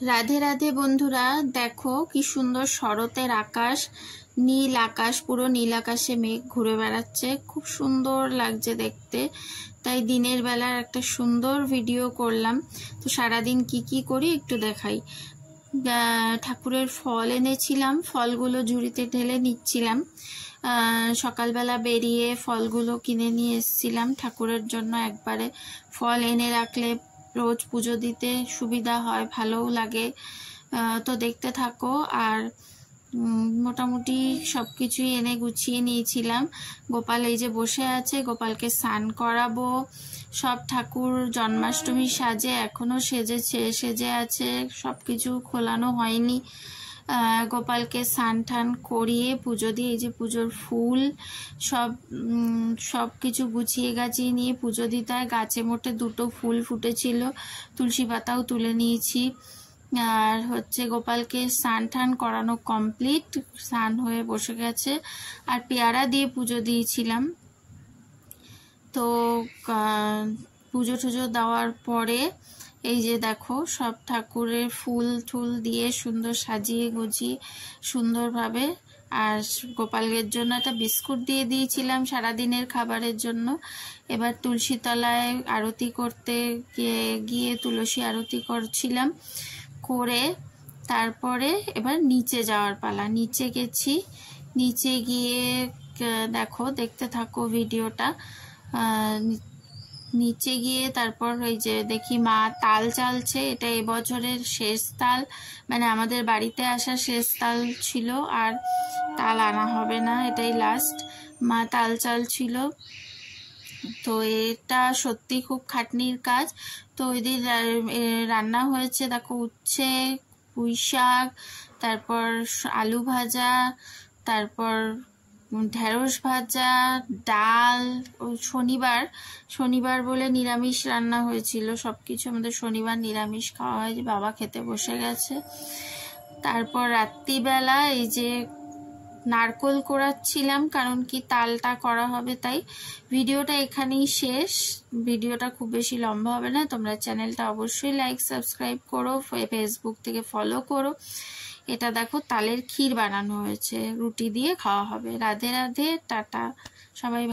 রাধে রাধে বন্ধুরা, দেখো কি সুন্দর শরতের আকাশ, নীল আকাশ, পুরো নীল আকাশে মেঘ ঘুরে বেড়াচ্ছে, খুব সুন্দর লাগছে দেখতে। তাই দিনের বেলার একটা সুন্দর ভিডিও করলাম। তো সারাদিন কি করি একটু দেখাই। ঠাকুরের ফল এনেছিলাম, ফলগুলো ঝুড়িতে ঢেলে নিচ্ছিলাম। সকালবেলা বেরিয়ে ফলগুলো কিনে নিয়ে এসেছিলাম ঠাকুরের জন্য। একবারে ফল এনে রাখলে রোজ পুজো দিতে সুবিধা হয়, ভালোও লাগে। তো দেখতে থাকো। আর মোটামুটি সব কিছুই এনে গুছিয়ে নিয়েছিলাম। গোপাল এই যে বসে আছে, গোপালকে স্নান করাবো। সব ঠাকুর জন্মাষ্টমী সাজে এখনো সেজে আছে, সব কিছু খোলানো হয়নি। গোপালকে স্নান টান করিয়ে পুজো দিয়ে, এই যে পুজোর ফুল সব কিছু গুছিয়ে গাছিয়ে নিয়ে পুজো দিতে হয়। গাছে মোটে 2টো ফুল ফুটেছিল, তুলসী পাতাও তুলে নিয়েছি। আর গোপালকে স্নান টান করানো কমপ্লিট, স্নান হয়ে বসে গেছে। আর পেয়ারা দিয়ে পুজো দিয়েছিলাম। তো পুজো টুজো দেওয়ার পরে এই যে দেখো সব ঠাকুরের ফুল টুল দিয়ে সুন্দর সাজিয়ে গুছিয়ে সুন্দরভাবে। আর গোপালের জন্য একটা বিস্কুট দিয়ে দিয়েছিলাম সারাদিনের খাবারের জন্য। এবার তুলসী তলায় আরতি করতে গিয়ে তুলসী আরতি করছিলাম, করে তারপরে এবার নিচে যাওয়ার পালা। নিচে গেছি, নিচে গিয়ে দেখো, দেখতে থাকো ভিডিওটা। নিচে গিয়ে তারপর ওই যে দেখি মা তাল চালছে। এটা এবছরের শেষ তাল, মানে আমাদের বাড়িতে আসা শেষ তাল ছিল, আর তাল আনা হবে না, এটাই লাস্ট। মা তাল চালছিল। তো এটা সত্যি খুব খাটনির কাজ। তো ওই দিন রান্না হয়েছে দেখো, উচ্ছে, পুঁই শাক, তারপর আলু ভাজা, তারপর ঢেঁড়স ভাজা, ডাল। শনিবার বলে নিরামিষ রান্না হয়েছিল সব কিছু। আমাদের শনিবার নিরামিষ খাওয়া হয়, যে বাবা খেতে বসে গেছে। তারপর রাত্রিবেলা এই যে নারকোল কোড়াচ্ছিলাম, কারণ কি তালটা করা হবে তাই। ভিডিওটা এখানেই শেষ। ভিডিওটা খুব বেশি লম্বা হবে না। তোমরা চ্যানেলটা অবশ্যই লাইক সাবস্ক্রাইব করো, ফেসবুক থেকে ফলো করো। এটা দেখো তালের ক্ষীর বানানো হয়েছে, রুটি দিয়ে খাওয়া হবে। রাধে রাধে, টাটা সবাই।